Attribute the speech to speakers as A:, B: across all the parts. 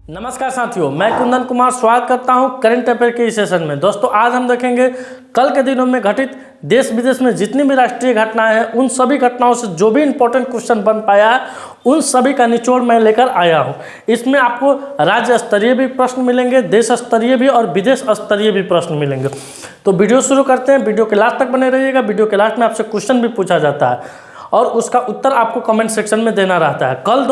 A: नमस्कार साथियों, मैं कुंदन कुमार स्वागत करता हूं करंट अफेयर के इस सेशन में। दोस्तों, आज हम देखेंगे कल के दिनों में घटित देश विदेश में जितनी भी राष्ट्रीय घटनाएं हैं, उन सभी घटनाओं से जो भी इंपॉर्टेंट क्वेश्चन बन पाया है, उन सभी का निचोड़ मैं लेकर आया हूं। इसमें आपको राज्य स्तरीय भी प्रश्न मिलेंगे, देश स्तरीय भी और विदेश स्तरीय भी प्रश्न मिलेंगे। तो वीडियो शुरू करते हैं। वीडियो के लास्ट तक बने रहिएगा। वीडियो के लास्ट में आपसे क्वेश्चन भी पूछा जाता है और उसका उत्तर आपको कमेंट सेक्शन में देना रहता है। कल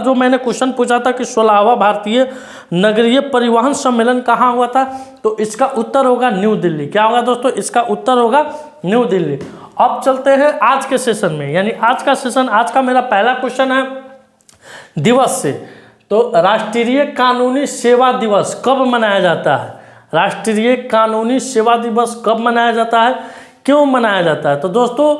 A: जो मैंने क्वेश्चन पूछा था कि 16वां भारतीय नगरीय परिवहन सम्मेलन कहाँ हुआ था, तो इसका उत्तर होगा न्यू दिल्ली। क्या होगा दोस्तों? इसका उत्तर होगा न्यू दिल्ली। अब चलते हैं आज के सेशन में, यानी आज का सेशन, आज का मेरा पहला क्वेश्चन है दिवस से। तो राष्ट्रीय कानूनी सेवा दिवस कब मनाया जाता है? राष्ट्रीय कानूनी सेवा दिवस कब मनाया जाता है, क्यों मनाया जाता है? तो दोस्तों,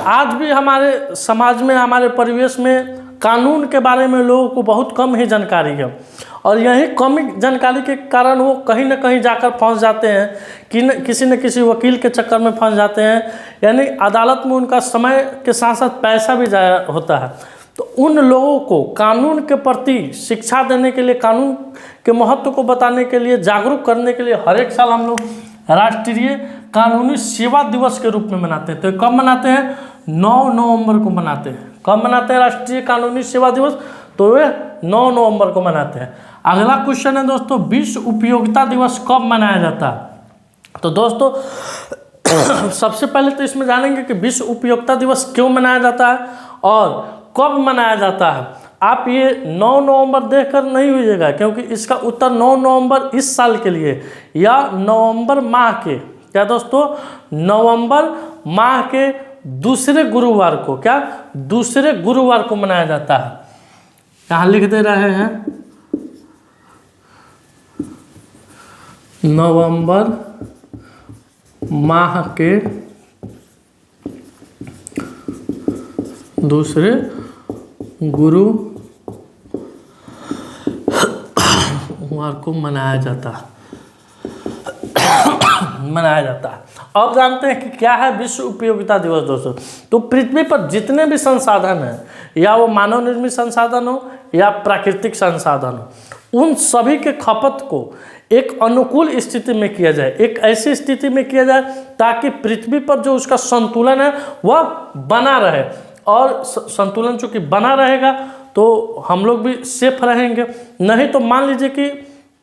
A: आज भी हमारे समाज में, हमारे परिवेश में कानून के बारे में लोगों को बहुत कम ही जानकारी है और यही कम जानकारी के कारण वो कहीं ना कहीं जाकर फंस जाते हैं कि किसी न किसी वकील के चक्कर में फंस जाते हैं, यानी अदालत में उनका समय के साथ साथ पैसा भी जाया होता है। तो उन लोगों को कानून के प्रति शिक्षा देने के लिए, कानून के महत्व को बताने के लिए, जागरूक करने के लिए हर एक साल हम लोग राष्ट्रीय कानूनी सेवा दिवस के रूप में मनाते हैं। तो कब मनाते हैं? 9 नवंबर को मनाते हैं। कब मनाते हैं राष्ट्रीय कानूनी सेवा दिवस? तो वे 9 नवंबर को मनाते हैं। अगला क्वेश्चन है दोस्तों, विश्व उपयोगिता दिवस कब मनाया जाता है? तो दोस्तों, सबसे पहले तो इसमें जानेंगे कि विश्व उपयोगिता दिवस क्यों मनाया जाता है और कब मनाया जाता है। आप ये 9 नवंबर देखकर नहीं होइएगा, क्योंकि इसका उत्तर 9 नवंबर इस साल के लिए या नवंबर माह के, क्या दोस्तों, नवंबर माह के दूसरे गुरुवार को, क्या दूसरे गुरुवार को मनाया जाता है। यहाँ लिख दे रहे हैं नवंबर माह के दूसरे गुरुवार को मनाया जाता है। अब जानते हैं कि क्या है विश्व उपयोगिता दिवस दोस्तों। तो पृथ्वी पर जितने भी संसाधन हैं, या वो मानव निर्मित संसाधन हो या प्राकृतिक संसाधन हो, उन सभी के खपत को एक अनुकूल स्थिति में किया जाए, एक ऐसी स्थिति में किया जाए ताकि पृथ्वी पर जो उसका संतुलन है वह बना रहे। और संतुलन चूँकि बना रहेगा तो हम लोग भी सेफ रहेंगे। नहीं तो मान लीजिए कि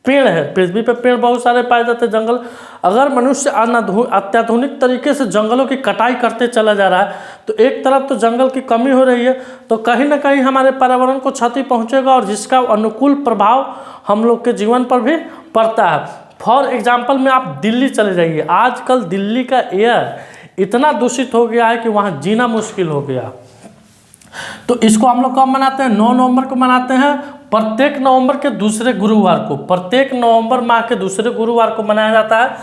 A: पेड़ है, पृथ्वी पे पेड़ बहुत सारे पाए जाते हैं, जंगल, अगर मनुष्य अत्याधुनिक तरीके से जंगलों की कटाई करते चला जा रहा है तो एक तरफ तो जंगल की कमी हो रही है, तो कहीं ना कहीं हमारे पर्यावरण को क्षति पहुंचेगा और जिसका अनुकूल प्रभाव हम लोग के जीवन पर भी पड़ता है। फॉर एग्जाम्पल में आप दिल्ली चले जाइए, आजकल दिल्ली का एयर इतना दूषित हो गया है कि वहाँ जीना मुश्किल हो गया। तो इसको हम लोग कब मनाते हैं? 9 नवंबर को मनाते हैं। प्रत्येक नवंबर के दूसरे गुरुवार को, प्रत्येक नवंबर माह के दूसरे गुरुवार को मनाया जाता है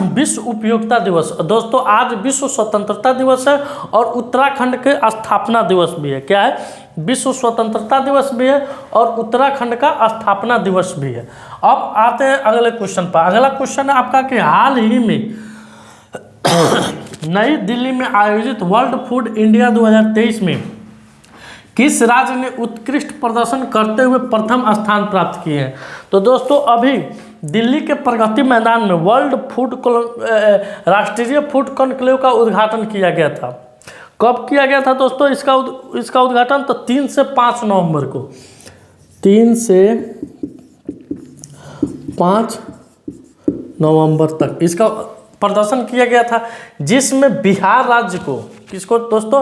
A: विश्व उपयोगिता दिवस। दोस्तों, आज विश्व स्वतंत्रता दिवस है और उत्तराखंड के स्थापना दिवस भी है। क्या है? विश्व स्वतंत्रता दिवस भी है और उत्तराखंड का स्थापना दिवस भी है। अब आते हैं अगले क्वेश्चन पर। अगला क्वेश्चन है आपका कि हाल ही में नई दिल्ली में आयोजित वर्ल्ड फूड इंडिया 2023 में किस राज्य ने उत्कृष्ट प्रदर्शन करते हुए प्रथम स्थान प्राप्त किए हैं? तो दोस्तों, अभी दिल्ली के प्रगति मैदान में राष्ट्रीय फूड कॉन्क्लेव का उद्घाटन किया गया था। कब किया गया था दोस्तों इसका उद्घाटन? तो 3 से 5 नवंबर को, 3 से 5 नवंबर तक इसका प्रदर्शन किया गया था, जिसमें बिहार राज्य को, किसको दोस्तों,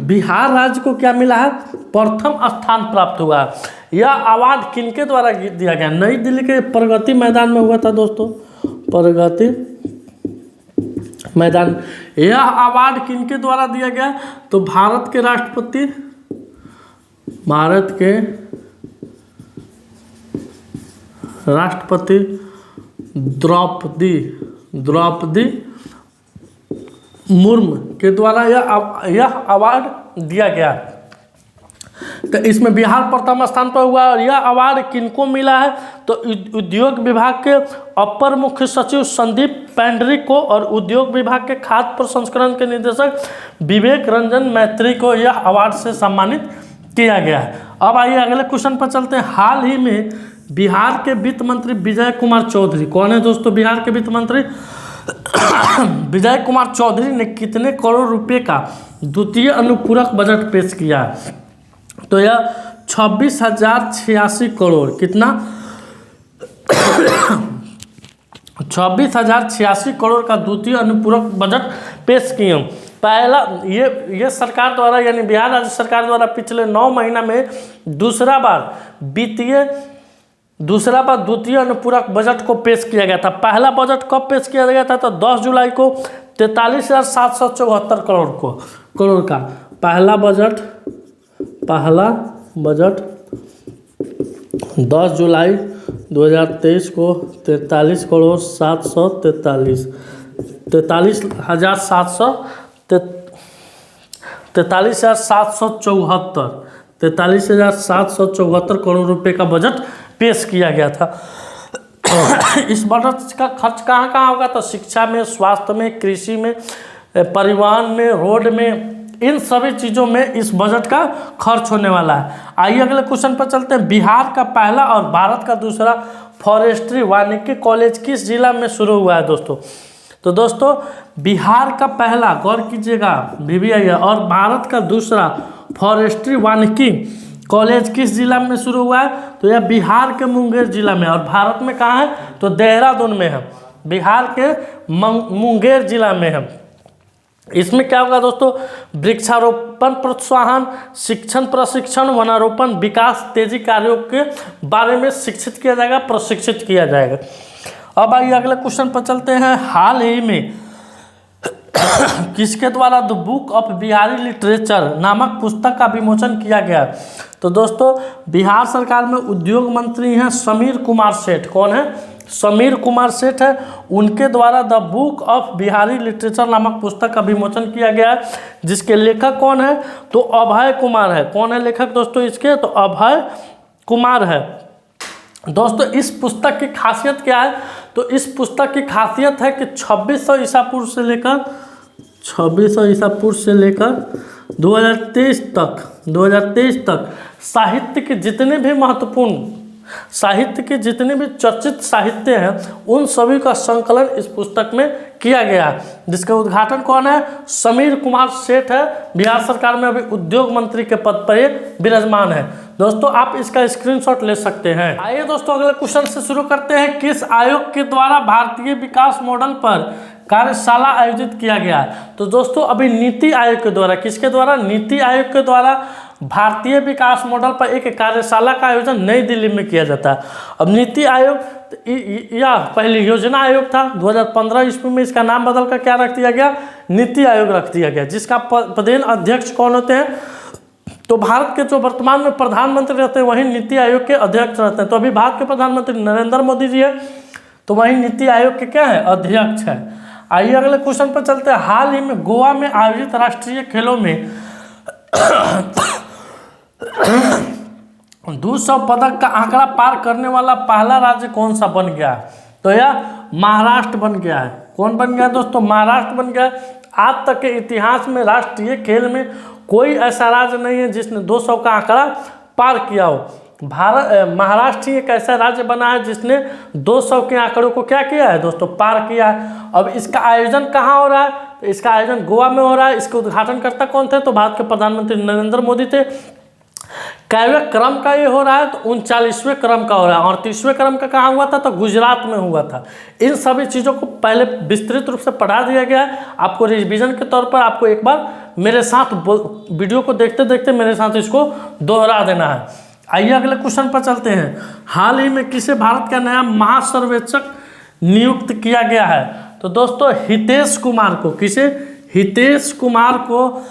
A: बिहार राज्य को क्या मिला है? प्रथम स्थान प्राप्त हुआ। यह अवार्ड किनके द्वारा दिया गया? नई दिल्ली के प्रगति मैदान में हुआ था दोस्तों, प्रगति मैदान। यह अवार्ड किनके द्वारा दिया गया? तो भारत के राष्ट्रपति द्रौपदी मुर्मू के द्वारा यह अवार्ड दिया गया। तो इसमें बिहार प्रथम स्थान पर हुआ। और यह अवार्ड किनको मिला है? तो उद्योग विभाग के अपर मुख्य सचिव संदीप पेंड्री को और उद्योग विभाग के खाद्य प्रसंस्करण के निदेशक विवेक रंजन मैत्री को यह अवार्ड से सम्मानित किया गया है। अब आइए अगले क्वेश्चन पर चलते हैं। हाल ही में बिहार के वित्त मंत्री विजय कुमार चौधरी, कौन है दोस्तों बिहार के वित्त मंत्री? विजय कुमार चौधरी ने कितने करोड़ रुपए का द्वितीय अनुपूरक बजट पेश किया? तो यह 26,086 करोड़, कितना? 26,086 करोड़ का द्वितीय अनुपूरक बजट पेश किए। पहला ये सरकार द्वारा यानी बिहार राज्य सरकार द्वारा पिछले 9 महीना में दूसरा बार द्वितीय अनुपूरक बजट को पेश किया गया था। पहला बजट कब पेश किया गया था? तो 10 जुलाई को 43,774 करोड़ का पहला बजट 10 जुलाई 2023 को 43,774 करोड़ रुपए का बजट पेश किया गया था। इस बजट का खर्च कहाँ कहाँ होगा? तो शिक्षा में, स्वास्थ्य में, कृषि में, परिवहन में, रोड में, इन सभी चीज़ों में इस बजट का खर्च होने वाला है। आइए अगले क्वेश्चन पर चलते हैं। बिहार का पहला और भारत का दूसरा फॉरेस्ट्री वानिकी कॉलेज किस जिला में शुरू हुआ है दोस्तों? तो दोस्तों बिहार का पहला, गौर कीजिएगा VVI, और भारत का दूसरा फॉरेस्ट्री वानिकी कॉलेज किस जिला में शुरू हुआ है? तो यह बिहार के मुंगेर जिला में, और भारत में कहाँ है? तो देहरादून में है, बिहार के मुंगेर जिला में है। इसमें क्या होगा दोस्तों? वृक्षारोपण प्रोत्साहन, शिक्षण प्रशिक्षण, वनारोपण विकास तेजी कार्यों के बारे में शिक्षित किया जाएगा, प्रशिक्षित किया जाएगा। अब आइए अगले क्वेश्चन पर चलते हैं। हाल ही में किसके द्वारा the book of Bihari literature नामक पुस्तक का विमोचन किया गया? तो दोस्तों बिहार सरकार में उद्योग मंत्री हैं समीर कुमार सेठ। कौन है? समीर कुमार सेठ है। उनके द्वारा the book of Bihari literature नामक पुस्तक का विमोचन किया गया है, जिसके लेखक कौन है? तो अभय कुमार है। कौन है लेखक दोस्तों इसके? तो अभय कुमार है। दोस्तों इस पुस्तक की खासियत क्या है? तो इस पुस्तक की खासियत है कि 2600 ईसा पूर्व से लेकर 2023 तक साहित्य के जितने भी महत्वपूर्ण चर्चित साहित्य हैं उन सभी का संकलन इस पुस्तक में किया गया है, जिसका उद्घाटन कौन है? समीर कुमार सेठ है। बिहार सरकार में अभी उद्योग मंत्री के पद पर ये विराजमान है। दोस्तों आप इसका स्क्रीनशॉट ले सकते हैं। आइए दोस्तों अगले क्वेश्चन से शुरू करते हैं। किस आयोग के द्वारा भारतीय विकास मॉडल पर कार्यशाला आयोजित किया गया है? तो दोस्तों अभी नीति आयोग के द्वारा, किसके द्वारा? नीति आयोग के द्वारा भारतीय विकास मॉडल पर एक कार्यशाला का आयोजन नई दिल्ली में किया जाता है। अब नीति आयोग या पहले योजना आयोग था, 2015 ईस्वी में इसका नाम बदलकर क्या रख दिया गया? नीति आयोग रख दिया गया, जिसका पदेन अध्यक्ष कौन होते हैं? तो भारत के जो वर्तमान में प्रधानमंत्री रहते हैं वही नीति आयोग के अध्यक्ष रहते हैं। तो अभी भारत के प्रधानमंत्री नरेंद्र मोदी जी है, तो वही नीति आयोग के क्या है? अध्यक्ष है। आइए अगले क्वेश्चन पर चलते हैं। हाल ही में गोवा में आयोजित राष्ट्रीय खेलों में 200 पदक का आंकड़ा पार करने वाला पहला राज्य कौन सा बन गया? तो यह महाराष्ट्र बन गया है। कौन बन गया दोस्तों? महाराष्ट्र बन गया। आज तक के इतिहास में राष्ट्रीय खेल में कोई ऐसा राज्य नहीं है जिसने 200 का आंकड़ा पार किया हो। महाराष्ट्र ही एक ऐसा राज्य बना है जिसने 200 के आंकड़ों को क्या किया है दोस्तों? पार किया है। अब इसका आयोजन कहाँ हो रहा है? तो इसका आयोजन गोवा में हो रहा है। इसके उद्घाटनकर्ता कौन थे? तो भारत के प्रधानमंत्री नरेंद्र मोदी थे। कैवें क्रम का ये हो रहा है? तो 39वें क्रम का हो रहा है। और 30वें क्रम का कहाँ हुआ था? तो गुजरात में हुआ था। इन सभी चीज़ों को पहले विस्तृत रूप से पढ़ा दिया गया है। आपको रिवीजन के तौर पर आपको एक बार मेरे साथ वीडियो को देखते देखते मेरे साथ इसको दोहरा देना है। आइए अगले क्वेश्चन पर चलते हैं। हाल ही में किसे भारत का नया महासर्वेक्षक नियुक्त किया गया है? तो दोस्तों हितेश कुमार को। किसे? हितेश कुमार को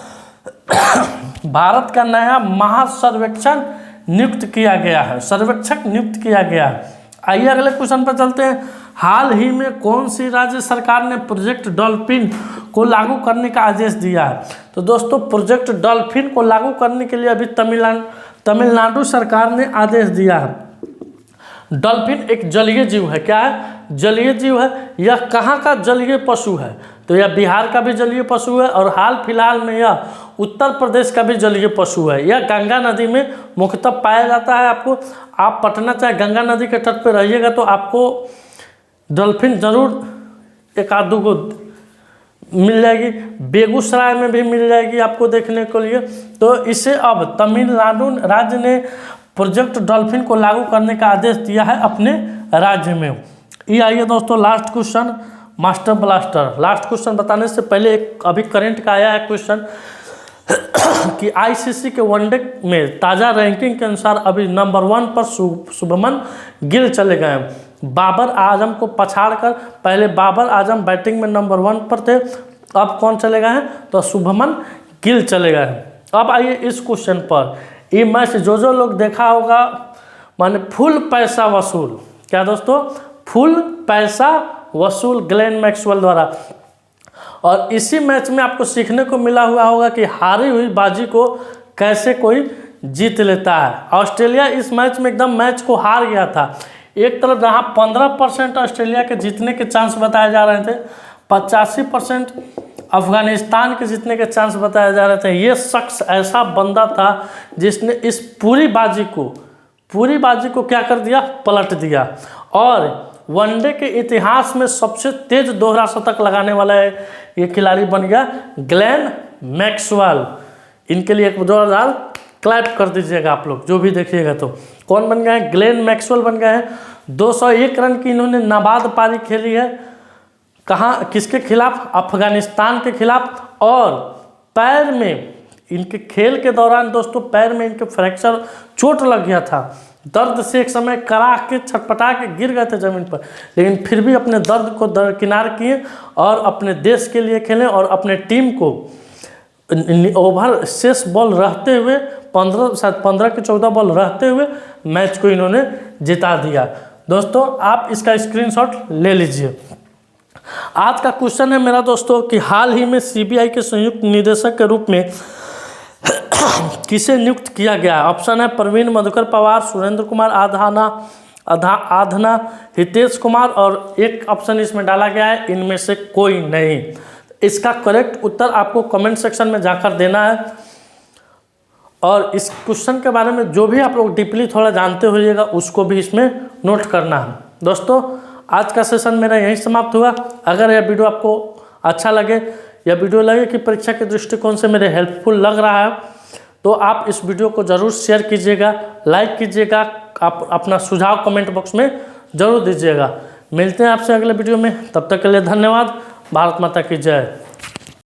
A: भारत का नया महासर्वेक्षण नियुक्त किया गया है, सर्वेक्षक नियुक्त किया गया है। आइए अगले क्वेश्चन पर चलते हैं। हाल ही में कौन सी राज्य सरकार ने प्रोजेक्ट डॉल्फिन को लागू करने का आदेश दिया है? तो दोस्तों प्रोजेक्ट डॉल्फिन को लागू करने के लिए अभी तमिलनाडु सरकार ने आदेश दिया है। डॉल्फिन एक जलीय जीव है। क्या है? जलीय जीव है। यह कहाँ का जलीय पशु है? तो यह बिहार का भी जलीय पशु है और हाल फिलहाल में यह उत्तर प्रदेश का भी जलीय पशु है। यह गंगा नदी में मुख्यतः पाया जाता है। आपको आप पटना चाहे गंगा नदी के तट पर रहिएगा तो आपको डॉल्फिन जरूर एक आध को मिल जाएगी। बेगूसराय में भी मिल जाएगी आपको देखने के लिए। तो इसे अब तमिलनाडु राज्य ने प्रोजेक्ट डॉल्फिन को लागू करने का आदेश दिया है अपने राज्य में। ये आइए दोस्तों last question, master blaster. Last question बताने से पहले एक अभी करंट का आया है क्वेश्चन कि आईसीसी के वनडे में ताज़ा रैंकिंग के अनुसार अभी नंबर 1 पर शुभमन गिल चले गए हैं। बाबर आजम को पछाड़कर पहले बाबर आजम बैटिंग में नंबर 1 पर थे, अब कौन चले गए हैं? तो शुभमन गिल चले गए हैं। अब आइए इस क्वेश्चन पर। ये मैच जो लोग देखा होगा, माने फुल पैसा वसूल, क्या दोस्तों? फुल पैसा वसूल ग्लेन मैक्सवेल द्वारा। और इसी मैच में आपको सीखने को मिला हुआ होगा कि हारी हुई बाजी को कैसे कोई जीत लेता है। ऑस्ट्रेलिया इस मैच में एकदम मैच को हार गया था। एक तरफ जहाँ 15% ऑस्ट्रेलिया के जीतने के चांस बताए जा रहे थे, 85% अफगानिस्तान के जीतने के चांस बताए जा रहे थे। ये शख्स ऐसा बंदा था जिसने इस पूरी बाजी को क्या कर दिया? पलट दिया। और वनडे के इतिहास में सबसे तेज दोहरा शतक लगाने वाला ये खिलाड़ी बन गया ग्लेन मैक्सवेल। इनके लिए एक जोरदार क्लैप कर दीजिएगा आप लोग जो भी देखिएगा। तो कौन बन गए हैं? ग्लेन मैक्सवेल बन गए हैं। 201 रन की इन्होंने नाबाद पारी खेली है। कहाँ, किसके खिलाफ? अफगानिस्तान के खिलाफ। और पैर में इनके खेल के दौरान दोस्तों पैर में इनके फ्रैक्चर चोट लग गया था। दर्द से एक समय करा के छटपटा के गिर गए थे ज़मीन पर, लेकिन फिर भी अपने दर्द को दरकिनार किए और अपने देश के लिए खेले और अपने टीम को ओवर शेष बॉल रहते हुए 15 के 14 बॉल रहते हुए मैच को इन्होंने जिता दिया। दोस्तों आप इसका स्क्रीनशॉट ले लीजिए। आज का क्वेश्चन है मेरा दोस्तों कि हाल ही में सीबीआई के संयुक्त निदेशक के रूप में किसे नियुक्त किया गया? ऑप्शन है प्रवीण मधुकर पवार, सुरेंद्र कुमार आधना, हितेश कुमार, और एक ऑप्शन इसमें डाला गया है इनमें से कोई नहीं। इसका करेक्ट उत्तर आपको कमेंट सेक्शन में जाकर देना है। और इस क्वेश्चन के बारे में जो भी आप लोग डीपली थोड़ा जानते होइएगा उसको भी इसमें नोट करना है। दोस्तों आज का सेशन मेरा यहीं समाप्त हुआ। अगर यह वीडियो आपको अच्छा लगे या वीडियो लगे कि परीक्षा के दृष्टिकोण से मेरे हेल्पफुल लग रहा है तो आप इस वीडियो को ज़रूर शेयर कीजिएगा, लाइक कीजिएगा, आप अपना सुझाव कमेंट बॉक्स में ज़रूर दीजिएगा। मिलते हैं आपसे अगले वीडियो में, तब तक के लिए धन्यवाद। भारत माता की जय।